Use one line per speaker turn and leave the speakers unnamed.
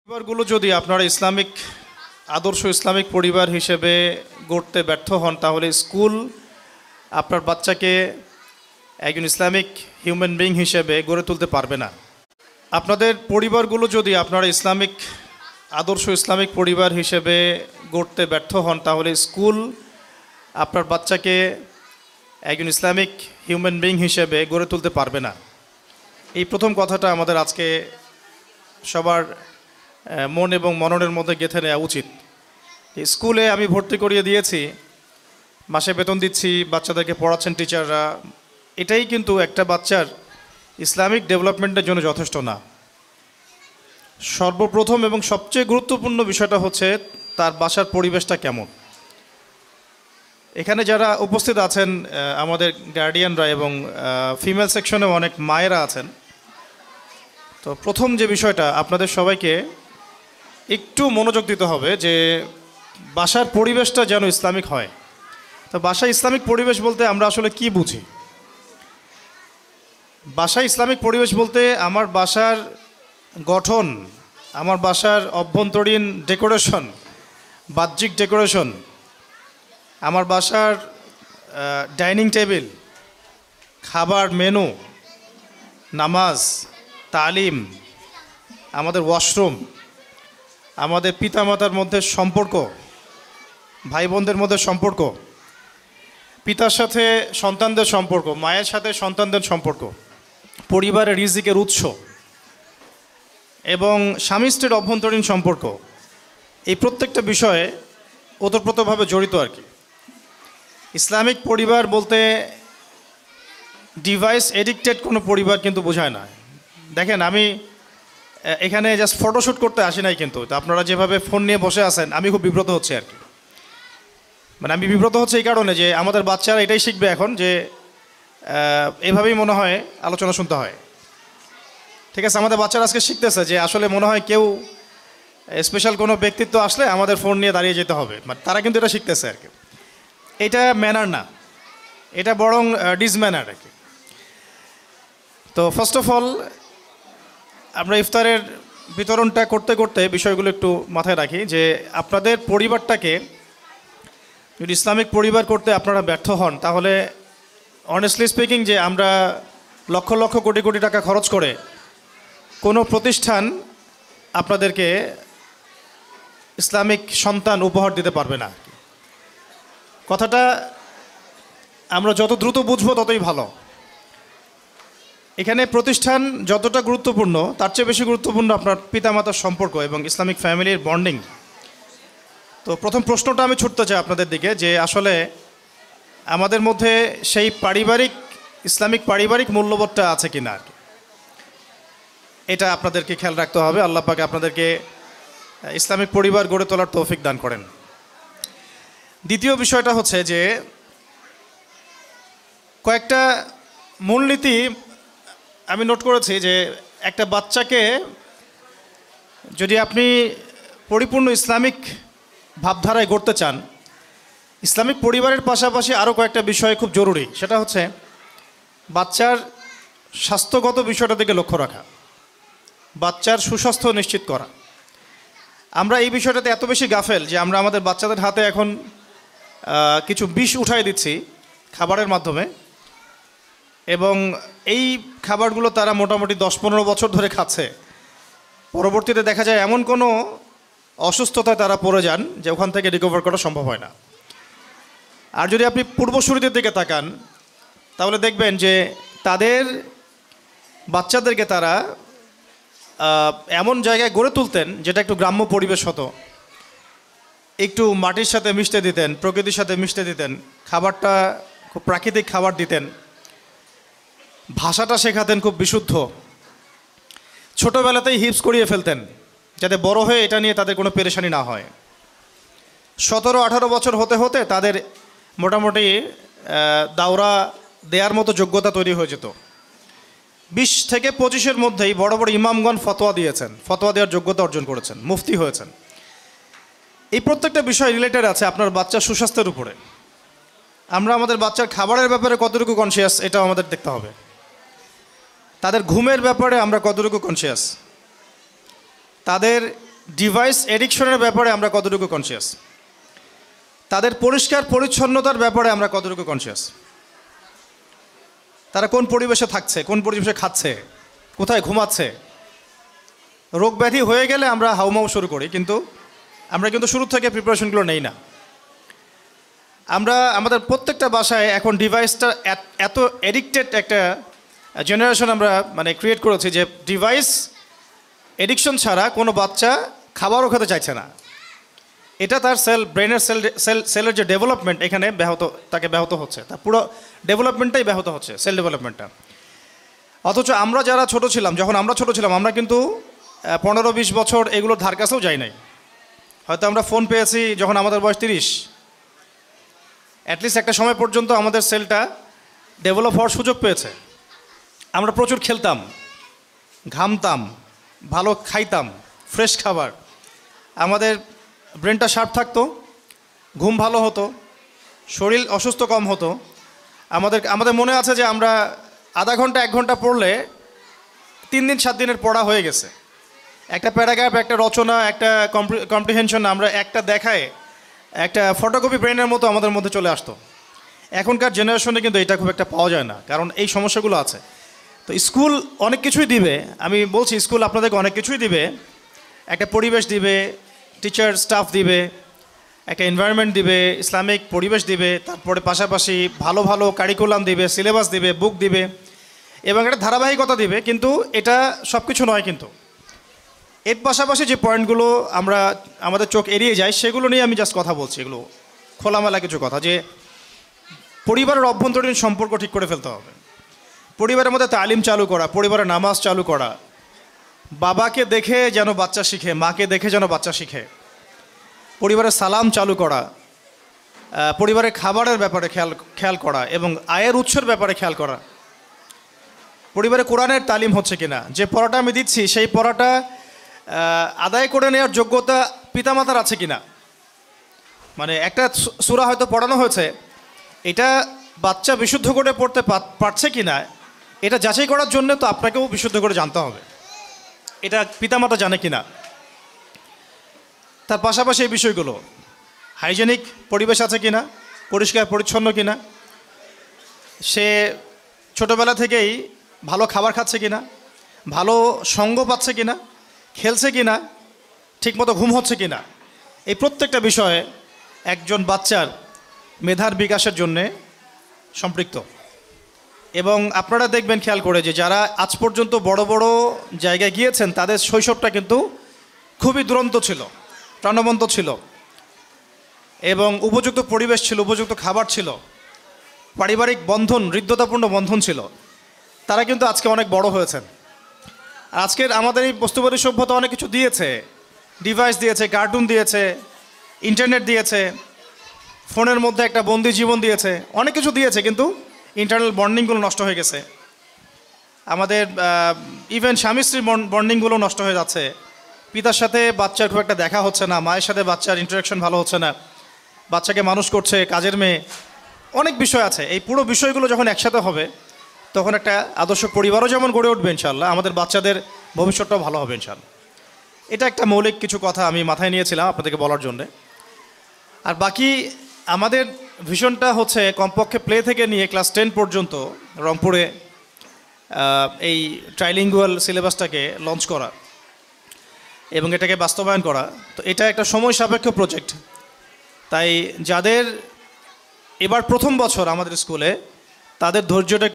পরিবারগুলো যদি আপনারা ইসলামিক আদর্শ ইসলামিক পরিবার হিসেবে গড়তে ব্যর্থ হন, তাহলে স্কুল আপনার বাচ্চাকে একজন ইসলামিক হিউম্যান বিইং হিসেবে গড়ে তুলতে পারবে না। আপনাদের পরিবারগুলো যদি আপনারা ইসলামিক আদর্শ ইসলামিক পরিবার হিসেবে গড়তে ব্যর্থ হন, তাহলে স্কুল আপনার বাচ্চাকে একজন ইসলামিক হিউম্যান বিইং হিসেবে গড়ে তুলতে পারবে না। এই প্রথম কথাটা আমাদের আজকে সবার মন এবং মননের মধ্যে গেঁথে নেওয়া উচিত। স্কুলে আমি ভর্তি করিয়ে দিয়েছি, মাসে বেতন দিচ্ছি, বাচ্চাদেরকে পড়াচ্ছেন টিচাররা, এটাই কিন্তু একটা বাচ্চার ইসলামিক ডেভেলপমেন্টের জন্য যথেষ্ট না। সর্বপ্রথম এবং সবচেয়ে গুরুত্বপূর্ণ বিষয়টা হচ্ছে তার বাসার পরিবেশটা কেমন। এখানে যারা উপস্থিত আছেন আমাদের গার্ডিয়ানরা এবং ফিমেল সেকশনে অনেক মায়েরা আছেন। তো প্রথম যে বিষয়টা আপনাদের সবাইকে একটু মনোযোগ দিতে হবে যে বাসার পরিবেশটা যেন ইসলামিক হয়। তো বাসায় ইসলামিক পরিবেশ বলতে আমরা আসলে কি বুঝি? বাসায় ইসলামিক পরিবেশ বলতে আমার বাসার গঠন, আমার বাসার অভ্যন্তরীণ ডেকোরেশন, বাহ্যিক ডেকোরেশন, আমার বাসার ডাইনিং টেবিল, খাবার মেনু, নামাজ, তালিম, আমাদের ওয়াশরুম, আমাদের পিতামাতার মধ্যে সম্পর্ক, ভাই বোনদের মধ্যে সম্পর্ক, পিতার সাথে সন্তানদের সম্পর্ক, মায়ের সাথে সন্তানদের সম্পর্ক, পরিবারের রিজিকের উৎস এবং স্বামী স্ত্রীর অভ্যন্তরীণ সম্পর্ক, এই প্রত্যেকটা বিষয়ে ওতপ্রোতভাবে জড়িত আর কি। ইসলামিক পরিবার বলতে ডিভাইস এডিক্টেড কোনো পরিবার কিন্তু বোঝায় না। দেখেন, আমি এখানে জাস্ট ফটোশ্যুট করতে আসি নাই, কিন্তু আপনারা যেভাবে ফোন নিয়ে বসে আছেন আমি খুব বিব্রত হচ্ছে আর কি। মানে আমি বিব্রত হচ্ছে এই কারণে যে আমাদের বাচ্চারা এটাই শিখবে এখন যে এভাবেই মনে হয় আলোচনা শুনতে হয়। ঠিক আছে, আমাদের বাচ্চারা আজকে শিখতেছে যে আসলে মনে হয় কেউ স্পেশাল কোনো ব্যক্তিত্ব আসলে আমাদের ফোন নিয়ে দাঁড়িয়ে যেতে হবে। মানে তারা কিন্তু এটা শিখতেছে আর কি। এটা ম্যানার না, এটা বরং ডিসম্যানার আর কি। তো ফার্স্ট অফ অল আমরা ইফতারের বিতরণটা করতে করতে বিষয়গুলো একটু মাথায় রাখি যে আপনাদের পরিবারটাকে যদি ইসলামিক পরিবার করতে আপনারা ব্যর্থ হন, তাহলে অনেস্টলি স্পিকিং যে আমরা লক্ষ লক্ষ কোটি কোটি টাকা খরচ করে কোনো প্রতিষ্ঠান আপনাদেরকে ইসলামিক সন্তান উপহার দিতে পারবে না। কথাটা আমরা যত দ্রুত বুঝবো ততই ভালো। এখানে প্রতিষ্ঠান যতটা গুরুত্বপূর্ণ তার চেয়ে বেশি গুরুত্বপূর্ণ আপনার পিতামাতার সম্পর্ক এবং ইসলামিক ফ্যামিলির বন্ডিং। তো প্রথম প্রশ্নটা আমি ছুটতে চাই আপনাদের দিকে যে আসলে আমাদের মধ্যে সেই ইসলামিক পারিবারিক মূল্যবোধটা আছে কি না, এটা আপনাদেরকে খেয়াল রাখতে হবে। আল্লাহ পাক আপনাদেরকে ইসলামিক পরিবার গড়ে তোলার তৌফিক দান করেন। দ্বিতীয় বিষয়টা হচ্ছে যে কয়েকটা মূলনীতি আমি নোট করেছি যে একটা বাচ্চাকে যদি আপনি পরিপূর্ণ ইসলামিক ভাবধারায় গড়তে চান, ইসলামিক পরিবারের পাশাপাশি আরও কয়েকটা বিষয় খুব জরুরি। সেটা হচ্ছে বাচ্চার স্বাস্থ্যগত বিষয়টা দিকে লক্ষ্য রাখা, বাচ্চার সুস্বাস্থ্য নিশ্চিত করা। আমরা এই বিষয়টাতে এত বেশি গাফেল যে আমরা আমাদের বাচ্চাদের হাতে এখন কিছু বিষ উঠাই দিচ্ছি খাবারের মাধ্যমে, এবং এই খাবারগুলো তারা মোটামুটি 10-15 বছর ধরে খাচ্ছে। পরবর্তীতে দেখা যায় এমন কোনো অসুস্থতায় তারা পড়ে যান যে ওখান থেকে রিকভার করা সম্ভব হয় না। আর যদি আপনি পূর্বসূরিদের দিকে তাকান তাহলে দেখবেন যে তাদের বাচ্চাদেরকে তারা এমন জায়গায় গড়ে তুলতেন যেটা একটু গ্রাম্য পরিবেশ হতো, একটু মাটির সাথে মিশতে দিতেন, প্রকৃতির সাথে মিশতে দিতেন, খাবারটা খুব প্রাকৃতিক খাবার দিতেন, ভাষাটা শেখাতেন খুব বিশুদ্ধ, ছোটোবেলাতেই হিপস করিয়ে ফেলতেন যাতে বড় হয়ে এটা নিয়ে তাদের কোনো পেরেশানি না হয়। 17-18 বছর হতে হতে তাদের মোটামুটি দাওরা দেওয়ার মতো যোগ্যতা তৈরি হয়ে যেত। 20 থেকে 25-এর মধ্যেই বড় বড় ইমামগণ ফতোয়া দিয়েছেন, ফতোয়া দেওয়ার যোগ্যতা অর্জন করেছেন, মুফতি হয়েছেন। এই প্রত্যেকটা বিষয় রিলেটেড আছে আপনার বাচ্চার সুস্বাস্থ্যের উপরে। আমরা আমাদের বাচ্চার খাবারের ব্যাপারে কতটুকু কনসিয়াস এটাও আমাদের দেখতে হবে। তাদের ঘুমের ব্যাপারে আমরা কতটুকু কনসিয়াস, তাদের ডিভাইস এডিকশনের ব্যাপারে আমরা কতটুকু কনসিয়াস, তাদের পরিষ্কার পরিচ্ছন্নতার ব্যাপারে আমরা কতটুকু কনসিয়াস, তারা কোন পরিবেশে থাকছে, কোন পরিবেশে খাচ্ছে, কোথায় ঘুমাচ্ছে। রোগ ব্যাধি হয়ে গেলে আমরা হাউমাউ শুরু করি, কিন্তু আমরা কিন্তু শুরু থেকে প্রিপারেশনগুলো নেই না। আমরা আমাদের প্রত্যেকটা বাসায় এখন ডিভাইসটা এত এডিক্টেড একটা জেনারেশন আমরা মানে ক্রিয়েট করেছি যে ডিভাইস এডিকশন ছাড়া কোনো বাচ্চা খাবারও খেতে চাইছে না। এটা তার ব্রেনের সেলের যে ডেভেলপমেন্ট এখানে ব্যাহত হচ্ছে, তার পুরো ডেভেলপমেন্টটাই ব্যাহত হচ্ছে, সেল ডেভেলপমেন্টটা। অথচ আমরা যারা ছোট ছিলাম, যখন আমরা ছোট ছিলাম, আমরা কিন্তু 15-20 বছর এগুলোর ধার কাছেও যাই নাই। হয়তো আমরা ফোন পেয়েছি যখন আমাদের বয়স 30। অ্যাটলিস্ট একটা সময় পর্যন্ত আমাদের সেলটা ডেভেলপ হওয়ার সুযোগ পেয়েছে। আমরা প্রচুর খেলতাম, ঘামতাম, ভালো খাইতাম, ফ্রেশ খাবার, আমাদের ব্রেনটা শার্প থাকতো, ঘুম ভালো হতো, শরীর অসুস্থ কম হতো। আমাদের মনে আছে যে আমরা আধা ঘন্টা 1 ঘন্টা পড়লে 3 দিন 7 দিনের পড়া হয়ে গেছে। একটা প্যারাগ্রাফ, একটা রচনা, একটা কম্প্রিহেনশন আমরা একটা দেখায় একটা ফটোকপি ব্রেনের মতো আমাদের মধ্যে চলে আসতো। এখনকার জেনারেশনে কিন্তু এটা খুব একটা পাওয়া যায় না, কারণ এই সমস্যাগুলো আছে। তো স্কুল অনেক কিছুই দিবে, আমি বলছি স্কুল আপনাদেরকে অনেক কিছুই দিবে, একটা পরিবেশ দিবে, টিচার স্টাফ দিবে, একটা এনভায়রনমেন্ট দিবে, ইসলামিক পরিবেশ দিবে, তারপরে পাশাপাশি ভালো ভালো কারিকুলাম দিবে, সিলেবাস দিবে, বুক দিবে, এবং একটা ধারাবাহিকতা দিবে। কিন্তু এটা সব কিছু নয়। কিন্তু এর পাশাপাশি যে পয়েন্টগুলো আমাদের চোখ এড়িয়ে যায়, সেগুলো নিয়ে আমি জাস্ট কথা বলছি। এগুলো খোলামেলা কিছু কথা, যে পরিবারের অভ্যন্তরীণ সম্পর্ক ঠিক করে ফেলতে হবে, পরিবারের মধ্যে তালিম চালু করা, পরিবারের নামাজ চালু করা, বাবাকে দেখে যেন বাচ্চা শিখে, মাকে দেখে যেন বাচ্চা শিখে, পরিবারের সালাম চালু করা, পরিবারের খাবারের ব্যাপারে খেয়াল করা, এবং আয়ের উৎসের ব্যাপারে খেয়াল করা, পরিবারে কোরআনের তালিম হচ্ছে কিনা, যে পড়াটা আমি দিচ্ছি সেই পড়াটা আদায় করে নেওয়ার যোগ্যতা পিতামাতার আছে কিনা। মানে একটা সূরা হয়তো পড়ানো হয়েছে, এটা বাচ্চা বিশুদ্ধ করে পড়তে পারছে কিনা, এটা যাচাই করার জন্য তো আপনাকেও বিশুদ্ধ করে জানতে হবে এটা পিতামাতা জানে কিনা। তার পাশাপাশি এই বিষয়গুলো, হাইজেনিক পরিবেশ আছে কিনা, পরিষ্কার পরিচ্ছন্ন কিনা, সে ছোটোবেলা থেকেই ভালো খাবার খাচ্ছে কিনা, ভালো সঙ্গ পাচ্ছে কিনা, খেলছে কিনা, ঠিকমতো ঘুম হচ্ছে কিনা। এই প্রত্যেকটা বিষয়ে একজন বাচ্চার মেধার বিকাশের জন্যে সম্পৃক্ত। এবং আপনারা দেখবেন খেয়াল করে যে যারা আজ পর্যন্ত বড় বড় জায়গায় গিয়েছেন, তাদের শৈশবটা কিন্তু খুবই দুরন্ত ছিল, প্রাণবন্ত ছিল, এবং উপযুক্ত পরিবেশ ছিল, উপযুক্ত খাবার ছিল, পারিবারিক বন্ধন, হৃদ্যতাপূর্ণ বন্ধন ছিল। তারা কিন্তু আজকে অনেক বড় হয়েছেন। আজকের আমাদের এই বস্তুবাদী সভ্যতা অনেক কিছু দিয়েছে, ডিভাইস দিয়েছে, কার্টুন দিয়েছে, ইন্টারনেট দিয়েছে, ফোনের মধ্যে একটা বন্দি জীবন দিয়েছে, অনেক কিছু দিয়েছে, কিন্তু ইন্টারনাল বন্ডিংগুলো নষ্ট হয়ে গেছে। আমাদের ইভেন স্বামী স্ত্রীর বন্ডিংগুলো নষ্ট হয়ে যাচ্ছে। পিতার সাথে বাচ্চার খুব একটা দেখা হচ্ছে না, মায়ের সাথে বাচ্চার ইন্টারাকশন ভালো হচ্ছে না, বাচ্চাকে মানুষ করছে কাজের মেয়ে, অনেক বিষয় আছে। এই পুরো বিষয়গুলো যখন একসাথে হবে, তখন একটা আদর্শ পরিবারও যেমন গড়ে উঠবে ইনশাআল্লাহ, আমাদের বাচ্চাদের ভবিষ্যৎটাও ভালো হবে ইনশাআল্লাহ। এটা একটা মৌলিক কিছু কথা আমি মাথায় নিয়েছিলাম আপনাদেরকে বলার জন্যে। আর বাকি আমাদের ভিশনটা হচ্ছে কমপক্ষে প্লে থেকে নিয়ে ক্লাস 10 পর্যন্ত রংপুরে এই ট্রাইলিঙ্গুয়াল সিলেবাসটাকে লঞ্চ করা এবং এটাকে বাস্তবায়ন করা। তো এটা একটা সময় সাপেক্ষ প্রজেক্ট। তাই যাদের এবার প্রথম বছর আমাদের স্কুলে, তাদের ধৈর্যটা